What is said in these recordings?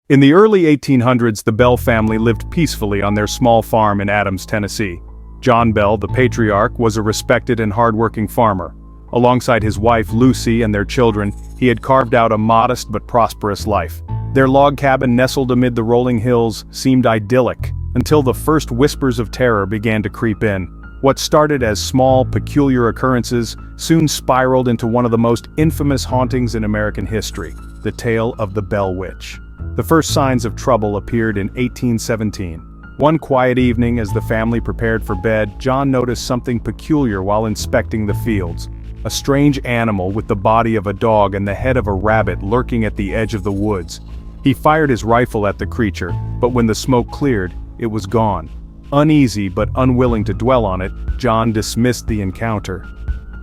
In the early 1800s, the Bell family lived peacefully on their small farm in Adams, Tennessee. John Bell, the patriarch, was a respected and hardworking farmer. Alongside his wife Lucy and their children, he had carved out a modest but prosperous life. Their log cabin nestled amid the rolling hills seemed idyllic, until the first whispers of terror began to creep in. What started as small, peculiar occurrences soon spiraled into one of the most infamous hauntings in American history, the tale of the Bell Witch. The first signs of trouble appeared in 1817. One quiet evening as the family prepared for bed, John noticed something peculiar while inspecting the fields. A strange animal with the body of a dog and the head of a rabbit lurking at the edge of the woods. He fired his rifle at the creature, but when the smoke cleared, it was gone. Uneasy but unwilling to dwell on it, John dismissed the encounter.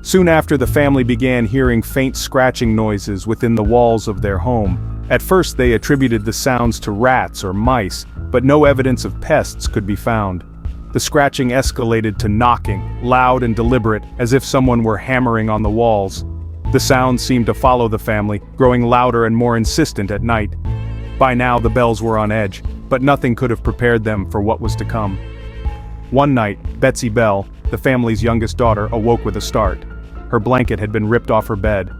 Soon after, the family began hearing faint scratching noises within the walls of their home. At first they attributed the sounds to rats or mice, but no evidence of pests could be found. The scratching escalated to knocking, loud and deliberate, as if someone were hammering on the walls. The sounds seemed to follow the family, growing louder and more insistent at night. By now the Bells were on edge, but nothing could have prepared them for what was to come. One night, Betsy Bell, the family's youngest daughter, awoke with a start. Her blanket had been ripped off her bed.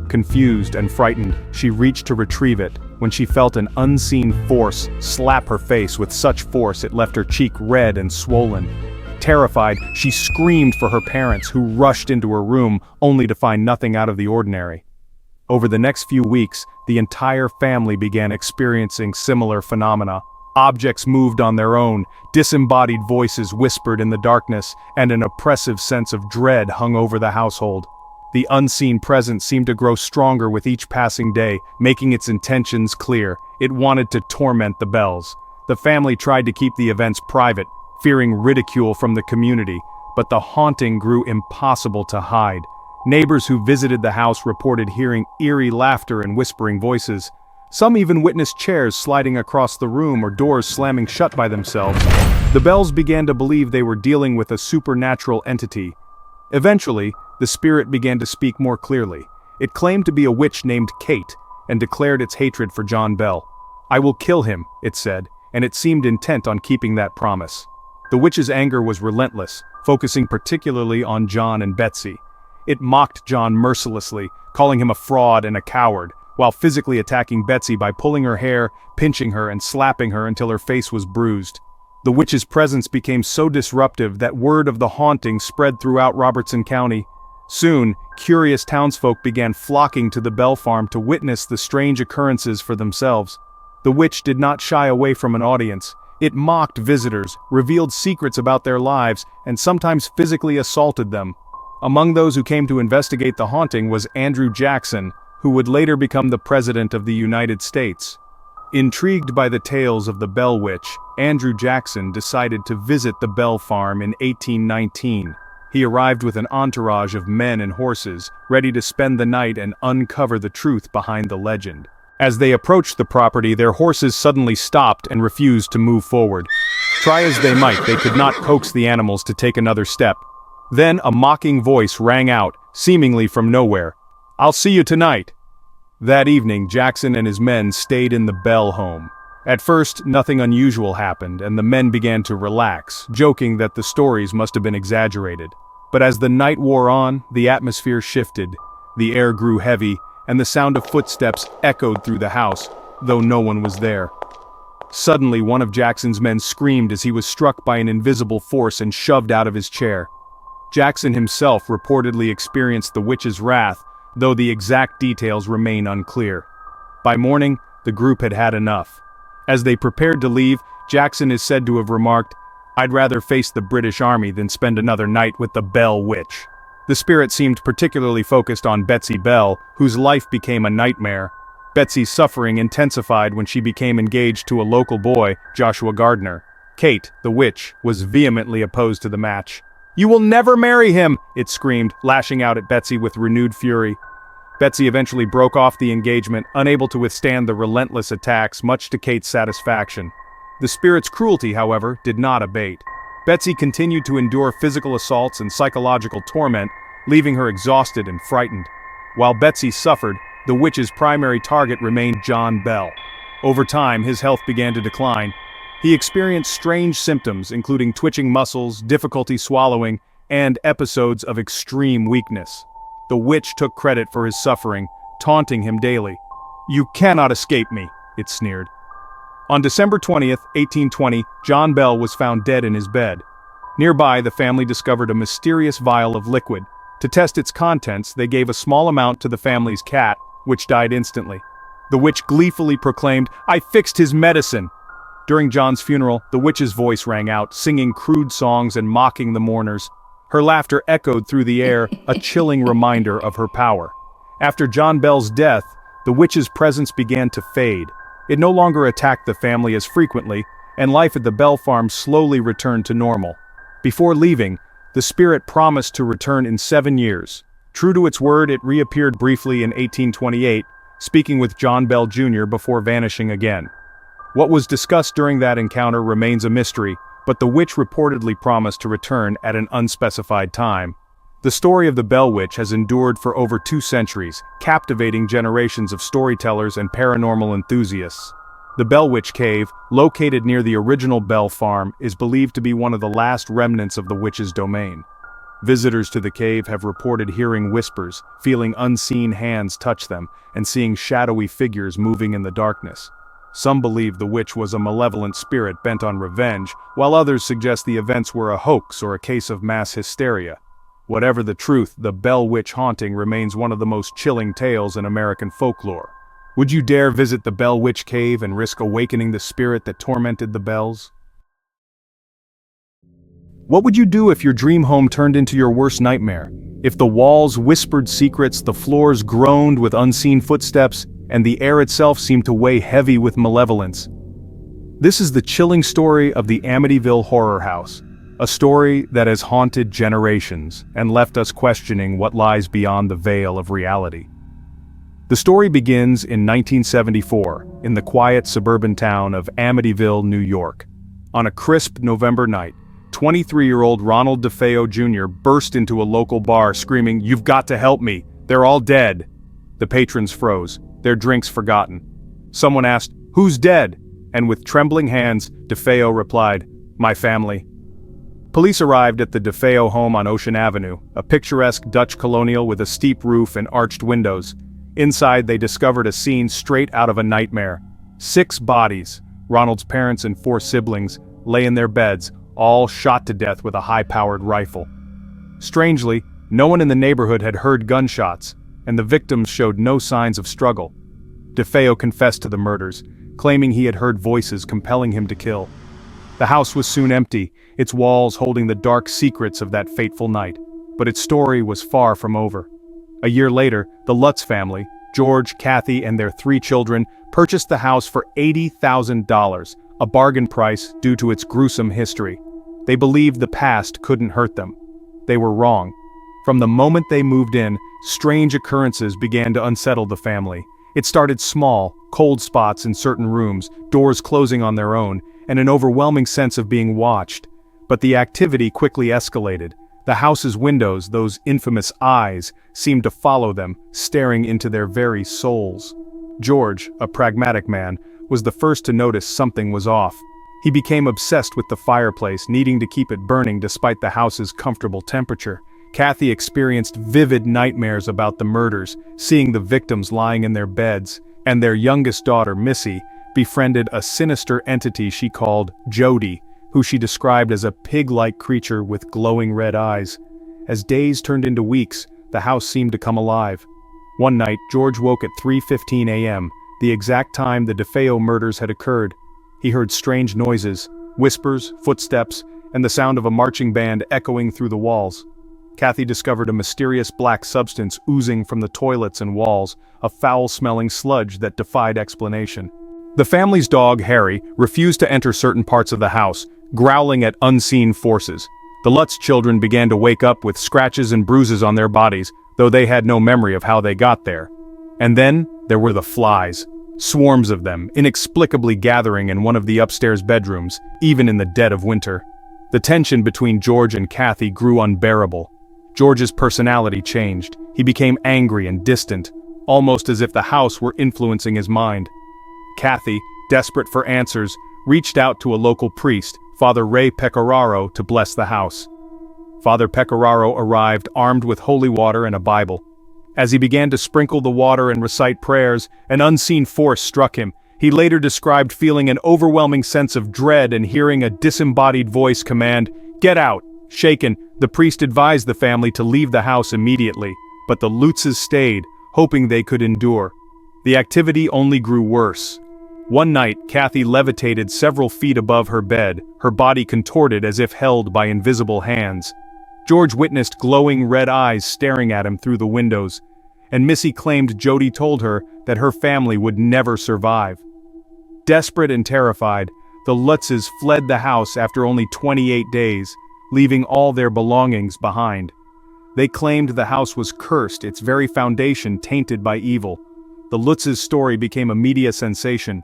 Confused and frightened, she reached to retrieve it, when she felt an unseen force slap her face with such force it left her cheek red and swollen. Terrified, she screamed for her parents, who rushed into her room, only to find nothing out of the ordinary. Over the next few weeks, the entire family began experiencing similar phenomena. Objects moved on their own, disembodied voices whispered in the darkness, and an oppressive sense of dread hung over the household. The unseen presence seemed to grow stronger with each passing day, making its intentions clear. It wanted to torment the Bells. The family tried to keep the events private, fearing ridicule from the community, but the haunting grew impossible to hide. Neighbors who visited the house reported hearing eerie laughter and whispering voices. Some even witnessed chairs sliding across the room or doors slamming shut by themselves. The Bells began to believe they were dealing with a supernatural entity. Eventually, the spirit began to speak more clearly. It claimed to be a witch named Kate, and declared its hatred for John Bell. "I will kill him," it said, and it seemed intent on keeping that promise. The witch's anger was relentless, focusing particularly on John and Betsy. It mocked John mercilessly, calling him a fraud and a coward, while physically attacking Betsy by pulling her hair, pinching her, and slapping her until her face was bruised. The witch's presence became so disruptive that word of the haunting spread throughout Robertson County. Soon, curious townsfolk began flocking to the Bell farm to witness the strange occurrences for themselves. The witch did not shy away from an audience. It mocked visitors, revealed secrets about their lives, and sometimes physically assaulted them. Among those who came to investigate the haunting was Andrew Jackson, who would later become the President of the United States. Intrigued by the tales of the Bell Witch, Andrew Jackson decided to visit the Bell farm in 1819. He arrived with an entourage of men and horses, ready to spend the night and uncover the truth behind the legend. As they approached the property, their horses suddenly stopped and refused to move forward. Try as they might, they could not coax the animals to take another step. Then a mocking voice rang out, seemingly from nowhere. "I'll see you tonight." That evening, Jackson and his men stayed in the Bell home. At first, nothing unusual happened, and the men began to relax, joking that the stories must have been exaggerated. But as the night wore on, the atmosphere shifted. The air grew heavy, and the sound of footsteps echoed through the house, though no one was there. Suddenly, one of Jackson's men screamed as he was struck by an invisible force and shoved out of his chair. Jackson himself reportedly experienced the witch's wrath, though the exact details remain unclear. By morning, the group had had enough. As they prepared to leave, Jackson is said to have remarked, "I'd rather face the British Army than spend another night with the Bell Witch." The spirit seemed particularly focused on Betsy Bell, whose life became a nightmare. Betsy's suffering intensified when she became engaged to a local boy, Joshua Gardner. Kate, the witch, was vehemently opposed to the match. "You will never marry him!" it screamed, lashing out at Betsy with renewed fury. Betsy eventually broke off the engagement, unable to withstand the relentless attacks, much to Kate's satisfaction. The spirit's cruelty, however, did not abate. Betsy continued to endure physical assaults and psychological torment, leaving her exhausted and frightened. While Betsy suffered, the witch's primary target remained John Bell. Over time, his health began to decline. He experienced strange symptoms, including twitching muscles, difficulty swallowing, and episodes of extreme weakness. The witch took credit for his suffering, taunting him daily. "You cannot escape me," it sneered. On December 20th, 1820, John Bell was found dead in his bed. Nearby, the family discovered a mysterious vial of liquid. To test its contents, they gave a small amount to the family's cat, which died instantly. The witch gleefully proclaimed, "I fixed his medicine!" During John's funeral, the witch's voice rang out, singing crude songs and mocking the mourners. Her laughter echoed through the air, a chilling reminder of her power. After John Bell's death, the witch's presence began to fade. It no longer attacked the family as frequently, and life at the Bell farm slowly returned to normal. Before leaving, the spirit promised to return in 7 years. True to its word, it reappeared briefly in 1828, speaking with John Bell Jr. before vanishing again. What was discussed during that encounter remains a mystery, but the witch reportedly promised to return at an unspecified time. The story of the Bell Witch has endured for over 2 centuries, captivating generations of storytellers and paranormal enthusiasts. The Bell Witch Cave, located near the original Bell Farm, is believed to be one of the last remnants of the witch's domain. Visitors to the cave have reported hearing whispers, feeling unseen hands touch them, and seeing shadowy figures moving in the darkness. Some believe the witch was a malevolent spirit bent on revenge, while others suggest the events were a hoax or a case of mass hysteria. Whatever the truth, the Bell Witch haunting remains one of the most chilling tales in American folklore. Would you dare visit the Bell Witch Cave and risk awakening the spirit that tormented the Bells? What would you do if your dream home turned into your worst nightmare? If the walls whispered secrets, the floors groaned with unseen footsteps, and the air itself seemed to weigh heavy with malevolence? This is the chilling story of the Amityville Horror House, a story that has haunted generations and left us questioning what lies beyond the veil of reality. The story begins in 1974, in the quiet suburban town of Amityville, New York. On a crisp November night, 23-year-old Ronald DeFeo Jr. burst into a local bar screaming, "You've got to help me! They're all dead!" The patrons froze, their drinks forgotten. Someone asked, "Who's dead?" And with trembling hands, DeFeo replied, "My family." Police arrived at the DeFeo home on Ocean Avenue, a picturesque Dutch colonial with a steep roof and arched windows. Inside, they discovered a scene straight out of a nightmare. 6 bodies, Ronald's parents and 4 siblings, lay in their beds, all shot to death with a high-powered rifle. Strangely, no one in the neighborhood had heard gunshots, and the victims showed no signs of struggle. DeFeo confessed to the murders, claiming he had heard voices compelling him to kill. The house was soon empty, its walls holding the dark secrets of that fateful night. But its story was far from over. A year later, the Lutz family, George, Kathy, and their 3 children, purchased the house for $80,000, a bargain price due to its gruesome history. They believed the past couldn't hurt them. They were wrong. From the moment they moved in, strange occurrences began to unsettle the family. It started small, cold spots in certain rooms, doors closing on their own, and an overwhelming sense of being watched. But the activity quickly escalated. The house's windows, those infamous eyes, seemed to follow them, staring into their very souls. George, a pragmatic man, was the first to notice something was off. He became obsessed with the fireplace, needing to keep it burning despite the house's comfortable temperature. Kathy experienced vivid nightmares about the murders, seeing the victims lying in their beds, and their youngest daughter, Missy, befriended a sinister entity she called Jody, who she described as a pig-like creature with glowing red eyes. As days turned into weeks, the house seemed to come alive. One night, George woke at 3:15 a.m., the exact time the DeFeo murders had occurred. He heard strange noises, whispers, footsteps, and the sound of a marching band echoing through the walls. Kathy discovered a mysterious black substance oozing from the toilets and walls, a foul-smelling sludge that defied explanation. The family's dog, Harry, refused to enter certain parts of the house, growling at unseen forces. The Lutz children began to wake up with scratches and bruises on their bodies, though they had no memory of how they got there. And then, there were the flies. Swarms of them, inexplicably gathering in one of the upstairs bedrooms, even in the dead of winter. The tension between George and Kathy grew unbearable. George's personality changed. He became angry and distant, almost as if the house were influencing his mind. Kathy, desperate for answers, reached out to a local priest, Father Ray Pecoraro, to bless the house. Father Pecoraro arrived armed with holy water and a Bible. As he began to sprinkle the water and recite prayers, an unseen force struck him. He later described feeling an overwhelming sense of dread and hearing a disembodied voice command, "Get out!" Shaken, the priest advised the family to leave the house immediately, but the Lutzes stayed, hoping they could endure. The activity only grew worse. One night, Kathy levitated several feet above her bed, her body contorted as if held by invisible hands. George witnessed glowing red eyes staring at him through the windows, and Missy claimed Jody told her that her family would never survive. Desperate and terrified, the Lutzes fled the house after only 28 days, leaving all their belongings behind. They claimed the house was cursed, its very foundation tainted by evil. The Lutzes' story became a media sensation.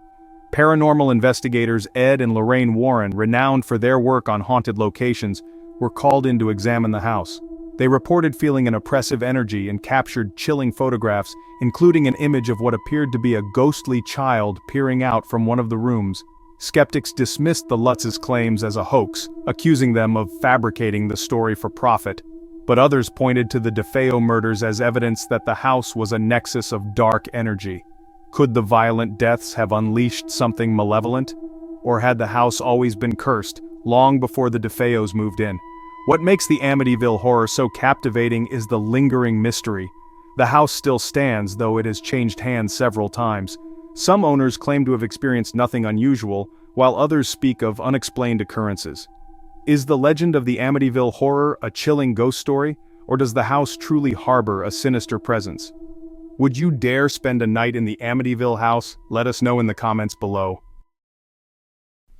Paranormal investigators Ed and Lorraine Warren, renowned for their work on haunted locations, were called in to examine the house. They reported feeling an oppressive energy and captured chilling photographs, including an image of what appeared to be a ghostly child peering out from one of the rooms. Skeptics dismissed the Lutzes' claims as a hoax, accusing them of fabricating the story for profit. But others pointed to the DeFeo murders as evidence that the house was a nexus of dark energy. Could the violent deaths have unleashed something malevolent? Or had the house always been cursed, long before the DeFeos moved in? What makes the Amityville Horror so captivating is the lingering mystery. The house still stands, though it has changed hands several times. Some owners claim to have experienced nothing unusual, while others speak of unexplained occurrences. Is the legend of the Amityville Horror a chilling ghost story, or does the house truly harbor a sinister presence? Would you dare spend a night in the Amityville house? Let us know in the comments below.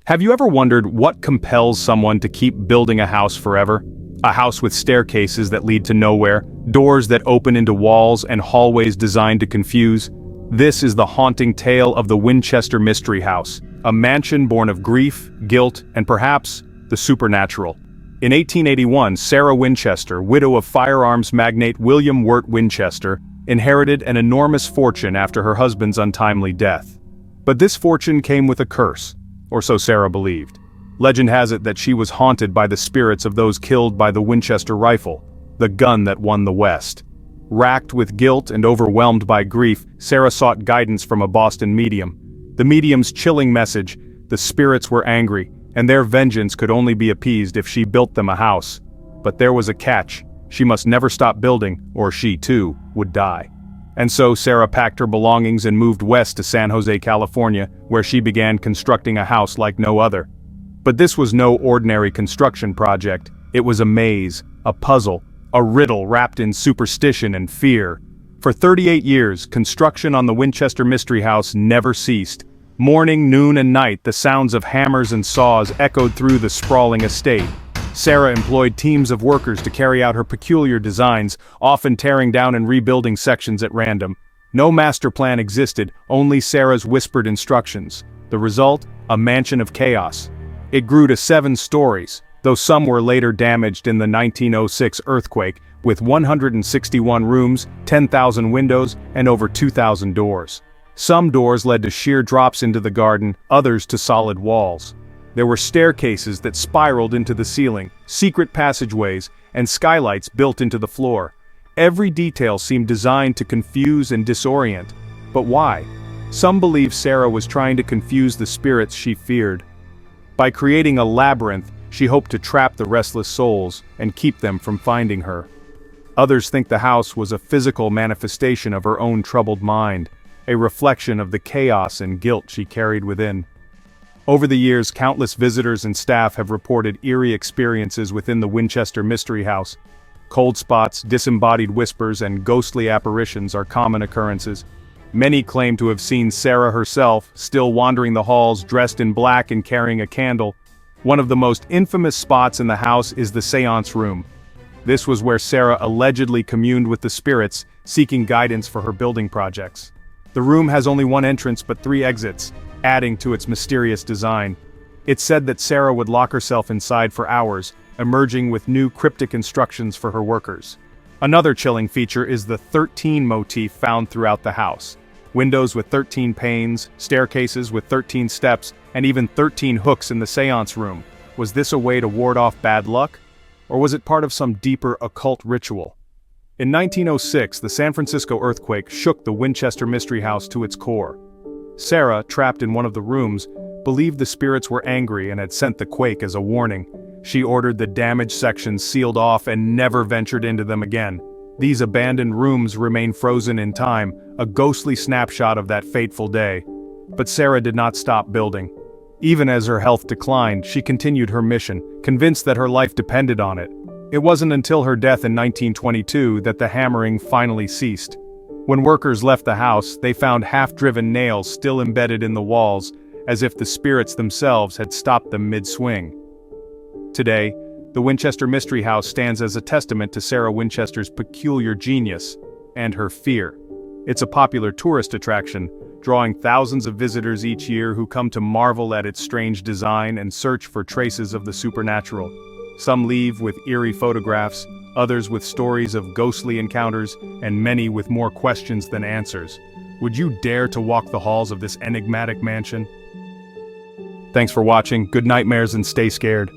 Have you ever wondered what compels someone to keep building a house forever? A house with staircases that lead to nowhere, doors that open into walls, and hallways designed to confuse? This is the haunting tale of the Winchester Mystery House, a mansion born of grief, guilt, and perhaps the supernatural. In 1881, Sarah Winchester, widow of firearms magnate William Wirt Winchester, inherited an enormous fortune after her husband's untimely death. But this fortune came with a curse, or so Sarah believed. Legend has it that she was haunted by the spirits of those killed by the Winchester rifle, the gun that won the West. Racked with guilt and overwhelmed by grief, Sarah sought guidance from a Boston medium. The medium's chilling message: the spirits were angry, and their vengeance could only be appeased if she built them a house. But there was a catch: she must never stop building, or she too would die. And so Sarah packed her belongings and moved west to San Jose, California, where she began constructing a house like no other. But this was no ordinary construction project. It was a maze, a puzzle, a riddle wrapped in superstition and fear. For 38 years, construction on the Winchester Mystery House never ceased. Morning, noon, and night, the sounds of hammers and saws echoed through the sprawling estate. Sarah employed teams of workers to carry out her peculiar designs, often tearing down and rebuilding sections at random. No master plan existed, only Sarah's whispered instructions. The result? A mansion of chaos. It grew to 7 stories, though some were later damaged in the 1906 earthquake, with 161 rooms, 10,000 windows, and over 2,000 doors. Some doors led to sheer drops into the garden, others to solid walls. There were staircases that spiraled into the ceiling, secret passageways, and skylights built into the floor. Every detail seemed designed to confuse and disorient. But why? Some believe Sarah was trying to confuse the spirits she feared. By creating a labyrinth, she hoped to trap the restless souls and keep them from finding her. Others think the house was a physical manifestation of her own troubled mind, a reflection of the chaos and guilt she carried within. Over the years, countless visitors and staff have reported eerie experiences within the Winchester Mystery House. Cold spots, disembodied whispers, and ghostly apparitions are common occurrences. Many claim to have seen Sarah herself, still wandering the halls dressed in black and carrying a candle. One of the most infamous spots in the house is the seance room. This was where Sarah allegedly communed with the spirits, seeking guidance for her building projects. The room has only one entrance but 3 exits, adding to its mysterious design. It's said that Sarah would lock herself inside for hours, emerging with new cryptic instructions for her workers. Another chilling feature is the 13 motif found throughout the house. Windows with 13 panes, staircases with 13 steps, and even 13 hooks in the seance room. Was this a way to ward off bad luck? Or was it part of some deeper occult ritual? In 1906, the San Francisco earthquake shook the Winchester Mystery House to its core. Sarah, trapped in one of the rooms, believed the spirits were angry and had sent the quake as a warning. She ordered the damaged sections sealed off and never ventured into them again. These abandoned rooms remain frozen in time, a ghostly snapshot of that fateful day. But Sarah did not stop building. Even as her health declined, she continued her mission, convinced that her life depended on it. It wasn't until her death in 1922 that the hammering finally ceased. When workers left the house, they found half-driven nails still embedded in the walls, as if the spirits themselves had stopped them mid-swing. Today, the Winchester Mystery House stands as a testament to Sarah Winchester's peculiar genius and her fear. It's a popular tourist attraction, drawing thousands of visitors each year who come to marvel at its strange design and search for traces of the supernatural. Some leave with eerie photographs, others with stories of ghostly encounters, and many with more questions than answers. Would you dare to walk the halls of this enigmatic mansion? Thanks for watching, good nightmares and stay scared.